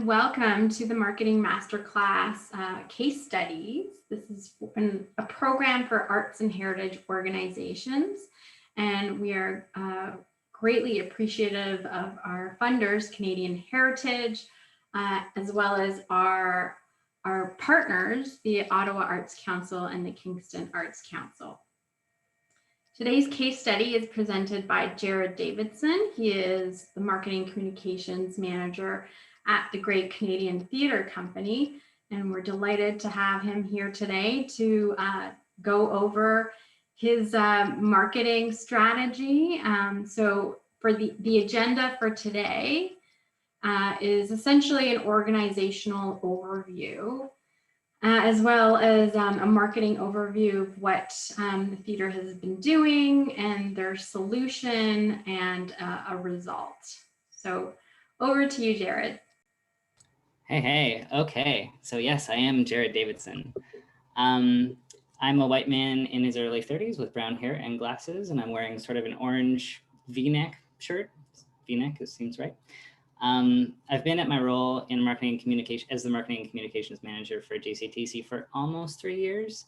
welcome to the Marketing Masterclass case studies. This is a program for arts and heritage organizations, and we are greatly appreciative of our funders, Canadian Heritage, as well as our partners, the Ottawa Arts Council and the Kingston Arts Council. Today's case study is presented by Jared Davidson. He is the Marketing Communications Manager at the Great Canadian Theatre Company, and we're delighted to have him here today to go over his marketing strategy. So for the agenda for today is essentially an organizational overview, as well as a marketing overview of what the theater has been doing and their solution and a result. So over to you, Jared. Hey, okay. So yes, I am Jared Davidson. I'm a white man in his early 30s with brown hair and glasses, and I'm wearing sort of an orange V-neck shirt. V-neck seems right. I've been at my role in marketing communication as the marketing and communications manager for GCTC for almost 3 years.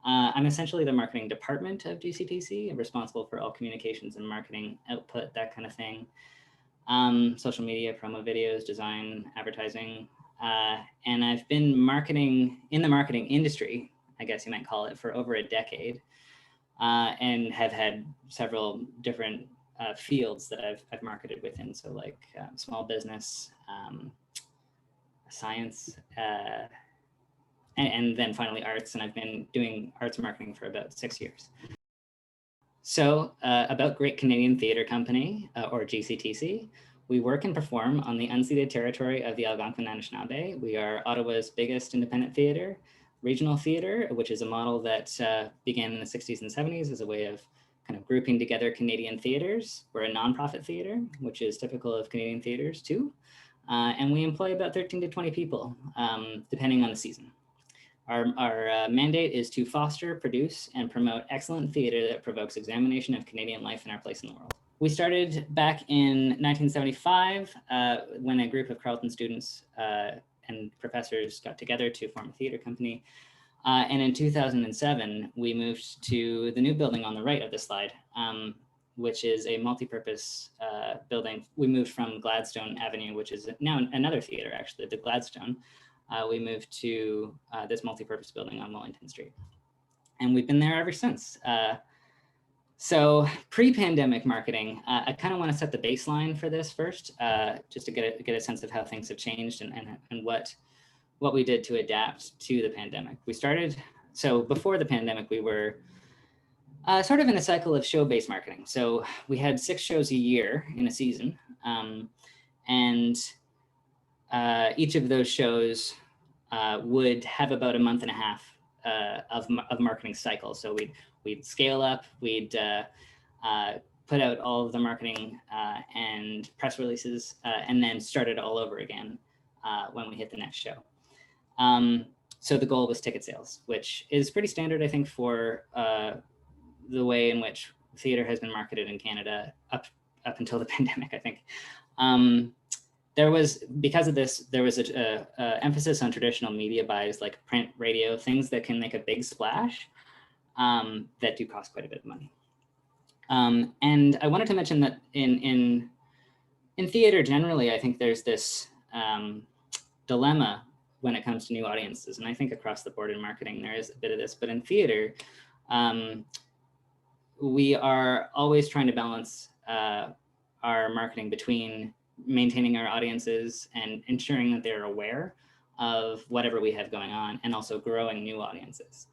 I'm essentially the marketing department of GCTC. I'm responsible for all communications and marketing output, that kind of thing. Social media, promo videos, design, advertising. And I've been in the marketing industry, I guess you might call it, for over a decade, and have had several different fields that I've marketed within. So like small business, science, and then finally arts. And I've been doing arts marketing for about 6 years. So about Great Canadian Theatre Company, or GCTC, we work and perform on the unceded territory of the Algonquin Anishinaabe. We are Ottawa's biggest independent theatre, regional theatre, which is a model that began in the 60s and 70s as a way of kind of grouping together Canadian theatres. We're a nonprofit theatre, which is typical of Canadian theatres too. And we employ about 13 to 20 people, depending on the season. Our mandate is to foster, produce, and promote excellent theatre that provokes examination of Canadian life and our place in the world. We started back in 1975 when a group of Carleton students and professors got together to form a theatre company. And in 2007, we moved to the new building on the right of the slide, which is a multi-purpose building. We moved from Gladstone Avenue, which is now another theatre, actually, the Gladstone. We moved to this multi-purpose building on Wellington Street. And we've been there ever since. So pre-pandemic marketing, I kind of want to set the baseline for this first, just to get a sense of how things have changed and what we did to adapt to the pandemic. So before the pandemic, we were sort of in a cycle of show-based marketing. So we had 6 shows a year in a season. And each of those shows would have about a month and a half of marketing cycle. So we'd scale up, we'd put out all of the marketing and press releases, and then start it all over again when we hit the next show. So the goal was ticket sales, which is pretty standard, I think, for the way in which theater has been marketed in Canada up until the pandemic, I think. Because of this, there was a emphasis on traditional media buys like print, radio, things that can make a big splash that do cost quite a bit of money. And I wanted to mention that in theater generally, I think there's this dilemma when it comes to new audiences. And I think across the board in marketing, there is a bit of this, but in theater, we are always trying to balance our marketing between maintaining our audiences and ensuring that they're aware of whatever we have going on, and also growing new audiences.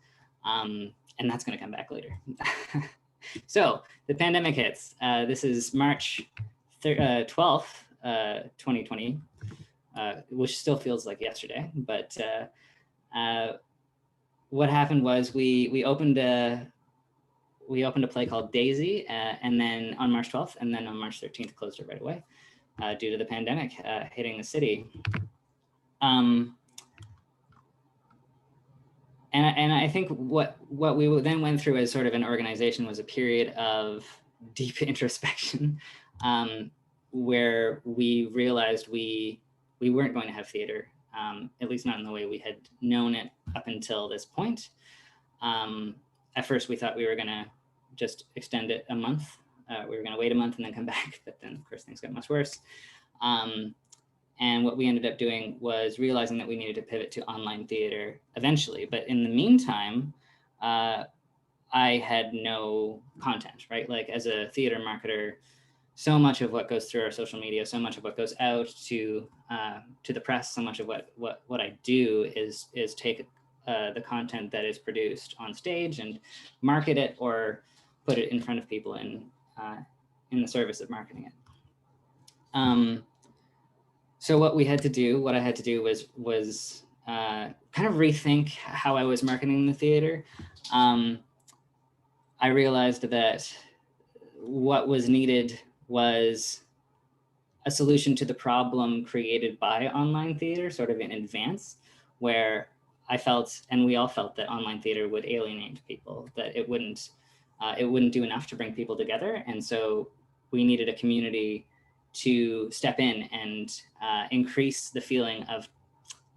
And that's going to come back later. So the pandemic hits. This is March 12th, 2020, which still feels like yesterday. But what happened was we opened a play called Daisy, and then on March 12th, and then on March 13th closed it right away. Due to the pandemic hitting the city. And I think what we then went through as sort of an organization was a period of deep introspection, where we realized we we weren't going to have theater, at least not in the way we had known it up until this point. At first, we thought we were going to just extend it a month. We were going to wait a month and then come back, but then of course things got much worse. And what we ended up doing was realizing that we needed to pivot to online theater eventually. But in the meantime, I had no content, right? Like as a theater marketer, so much of what goes through our social media, so much of what goes out to the press, so much of what I do is take the content that is produced on stage and market it or put it in front of people in the service of marketing it. So what I had to do was kind of rethink how I was marketing the theater. I realized that what was needed was a solution to the problem created by online theater, sort of in advance, where I felt, and we all felt, that online theater would alienate people, that it wouldn't do enough to bring people together. And so we needed a community to step in and increase the feeling of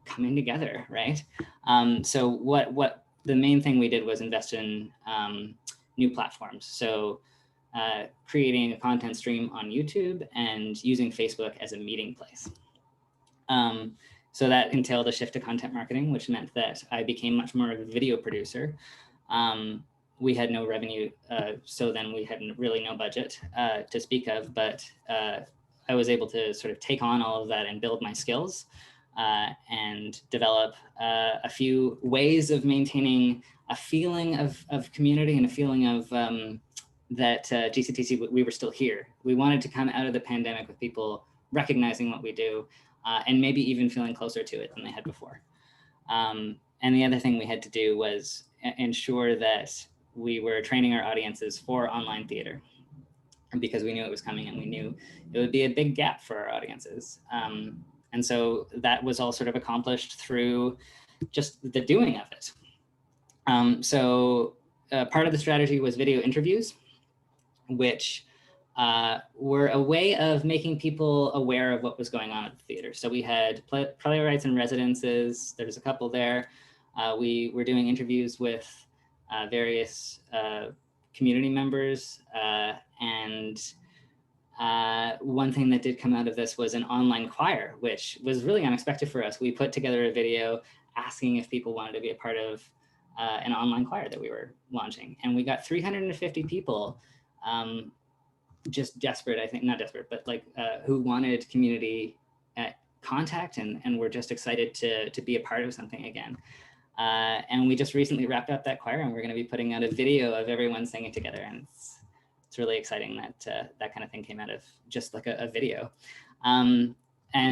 coming together, right? So what the main thing we did was invest in new platforms. So creating a content stream on YouTube and using Facebook as a meeting place. So that entailed a shift to content marketing, which meant that I became much more of a video producer. We had no revenue, so then we had really no budget to speak of, but I was able to sort of take on all of that and build my skills and develop a few ways of maintaining a feeling of community and a feeling of that GCTC, we were still here. We wanted to come out of the pandemic with people recognizing what we do and maybe even feeling closer to it than they had before. And the other thing we had to do was ensure that we were training our audiences for online theater, because we knew it was coming and we knew it would be a big gap for our audiences. And so that was all sort of accomplished through just the doing of it. So part of the strategy was video interviews, which were a way of making people aware of what was going on at the theater. So we had playwrights and residences. There's a couple there. We were doing interviews with various community members. And one thing that did come out of this was an online choir, which was really unexpected for us. We put together a video asking if people wanted to be a part of an online choir that we were launching. And we got 350 people just desperate, I think, not desperate, but like who wanted community contact and were just excited to be a part of something again. And we just recently wrapped up that choir, and we're going to be putting out a video of everyone singing together. And it's really exciting that that kind of thing came out of just like a video. And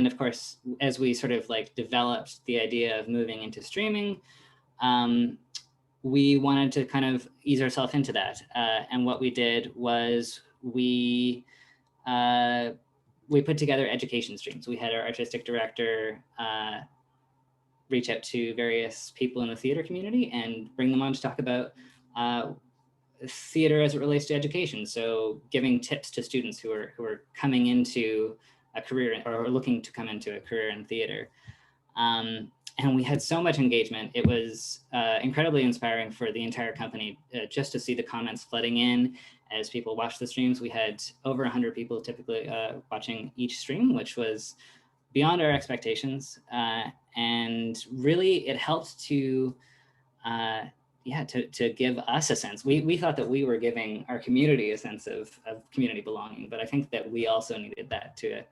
of course, as we sort of like developed the idea of moving into streaming, we wanted to kind of ease ourselves into that. And what we did was we put together education streams. We had our artistic director reach out to various people in the theater community and bring them on to talk about theater as it relates to education. So giving tips to students who are coming into a career or looking to come into a career in theater. And we had so much engagement. It was incredibly inspiring for the entire company just to see the comments flooding in as people watched the streams. We had over 100 people typically watching each stream, which was beyond our expectations. And really it helped to give us a sense. We thought that we were giving our community a sense of community belonging, but I think that we also needed that to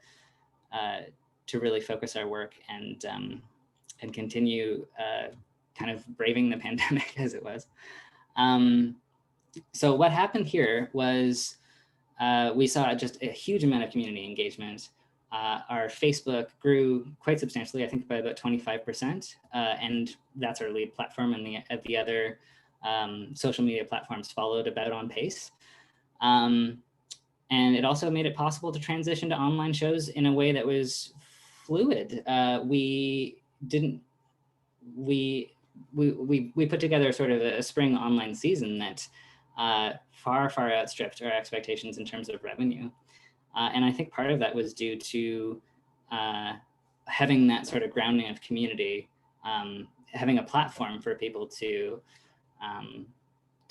really focus our work and continue kind of braving the pandemic as it was. So what happened here was we saw just a huge amount of community engagement. Our Facebook grew quite substantially, I think by about 25%, and that's our lead platform, and the other social media platforms followed about on pace. And it also made it possible to transition to online shows in a way that was fluid. We put together sort of a spring online season that far outstripped our expectations in terms of revenue. And I think part of that was due to having that sort of grounding of community, having a platform for people to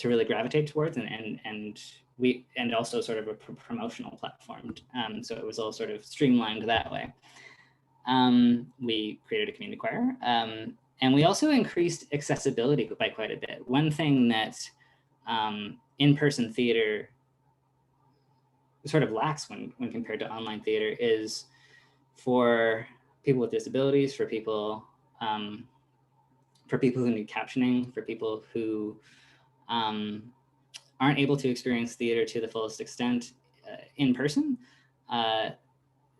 really gravitate towards, and also sort of a promotional platform. So it was all sort of streamlined that way. We created a community choir, and we also increased accessibility by quite a bit. One thing that in-person theater sort of lacks when compared to online theater is for people with disabilities, for people who need captioning, for people who aren't able to experience theater to the fullest extent in person.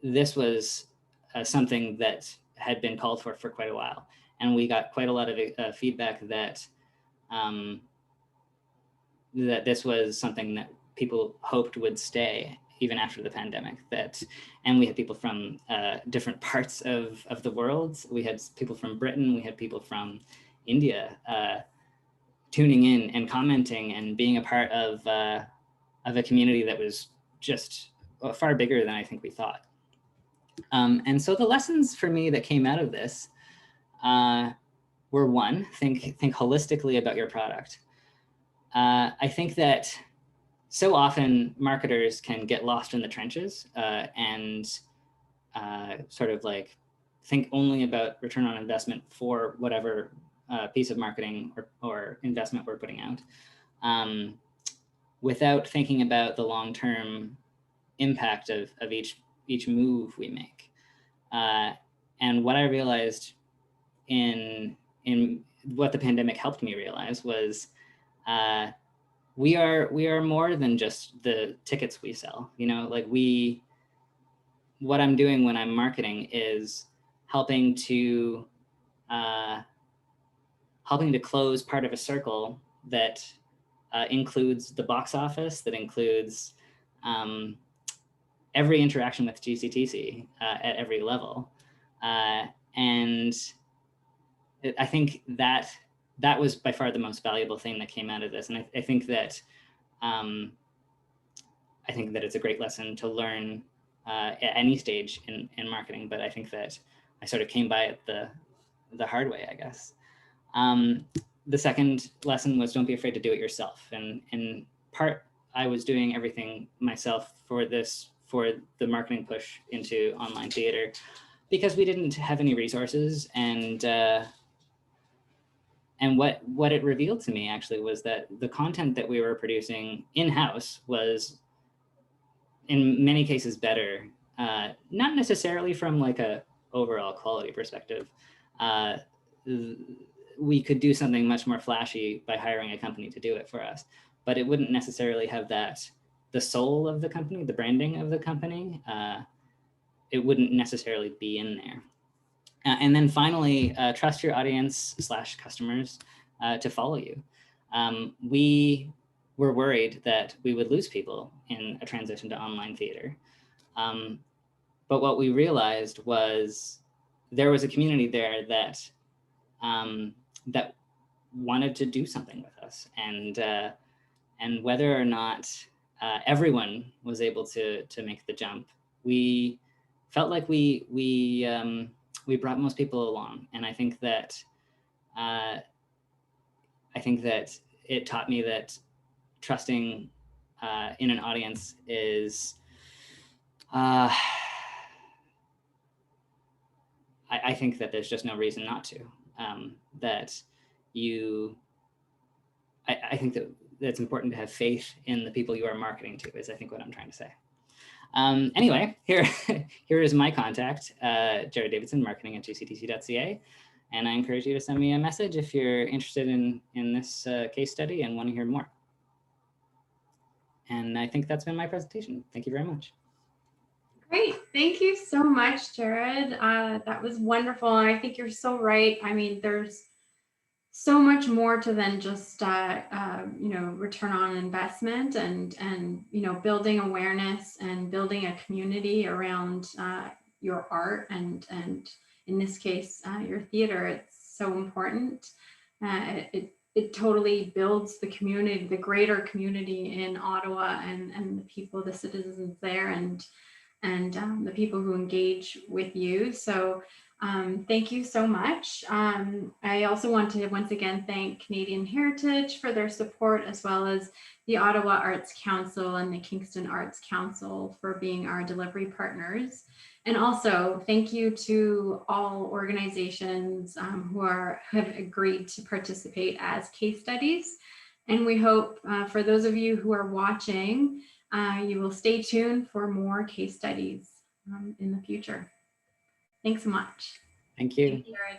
This was something that had been called for quite a while. And we got quite a lot of feedback that that this was something that people hoped would stay even after the pandemic. And we had people from different parts of the world. We had people from Britain, we had people from India tuning in and commenting and being a part of a community that was just far bigger than I think we thought. And so the lessons for me that came out of this were, one, think holistically about your product. I think that so often marketers can get lost in the trenches and sort of like think only about return on investment for whatever piece of marketing or investment we're putting out, without thinking about the long-term impact of each move we make. And what I realized in what the pandemic helped me realize was we are more than just the tickets we sell. You know, like what I'm doing when I'm marketing is helping to close part of a circle that includes the box office, that includes every interaction with GCTC at every level. And I think that was by far the most valuable thing that came out of this. And I think that it's a great lesson to learn at any stage in marketing, but I think that I sort of came by it the hard way, I guess. The second lesson was, don't be afraid to do it yourself. And in part, I was doing everything myself for the marketing push into online theater because we didn't have any resources. And what it revealed to me actually was that the content that we were producing in-house was in many cases better, not necessarily from like a overall quality perspective. We could do something much more flashy by hiring a company to do it for us, but it wouldn't necessarily have the soul of the company, the branding of the company. It wouldn't necessarily be in there. And then finally, trust your audience / customers to follow you. We were worried that we would lose people in a transition to online theater. But what we realized was there was a community there that that wanted to do something with us. And whether or not everyone was able to make the jump, we felt like we brought most people along. And I think that it taught me that trusting in an audience is I think that there's just no reason not to. I think that it's important to have faith in the people you are marketing to, is I think what I'm trying to say. Anyway, here is my contact, Jared Davidson, marketing@gctc.ca. And I encourage you to send me a message if you're interested in this case study and want to hear more. And I think that's been my presentation. Thank you very much. Great. Thank you so much, Jared. That was wonderful. And I think you're so right. I mean, there's so much more to than just, return on investment and building awareness and building a community around your art and in this case, your theater. It's so important. It totally builds the community, the greater community in Ottawa and the people, the citizens there and the people who engage with you. So Thank you so much. I also want to once again thank Canadian Heritage for their support, as well as the Ottawa Arts Council and the Kingston Arts Council for being our delivery partners. And also thank you to all organizations who have agreed to participate as case studies. And we hope for those of you who are watching, you will stay tuned for more case studies in the future. Thanks so much. Thank you. Thank you, Jared.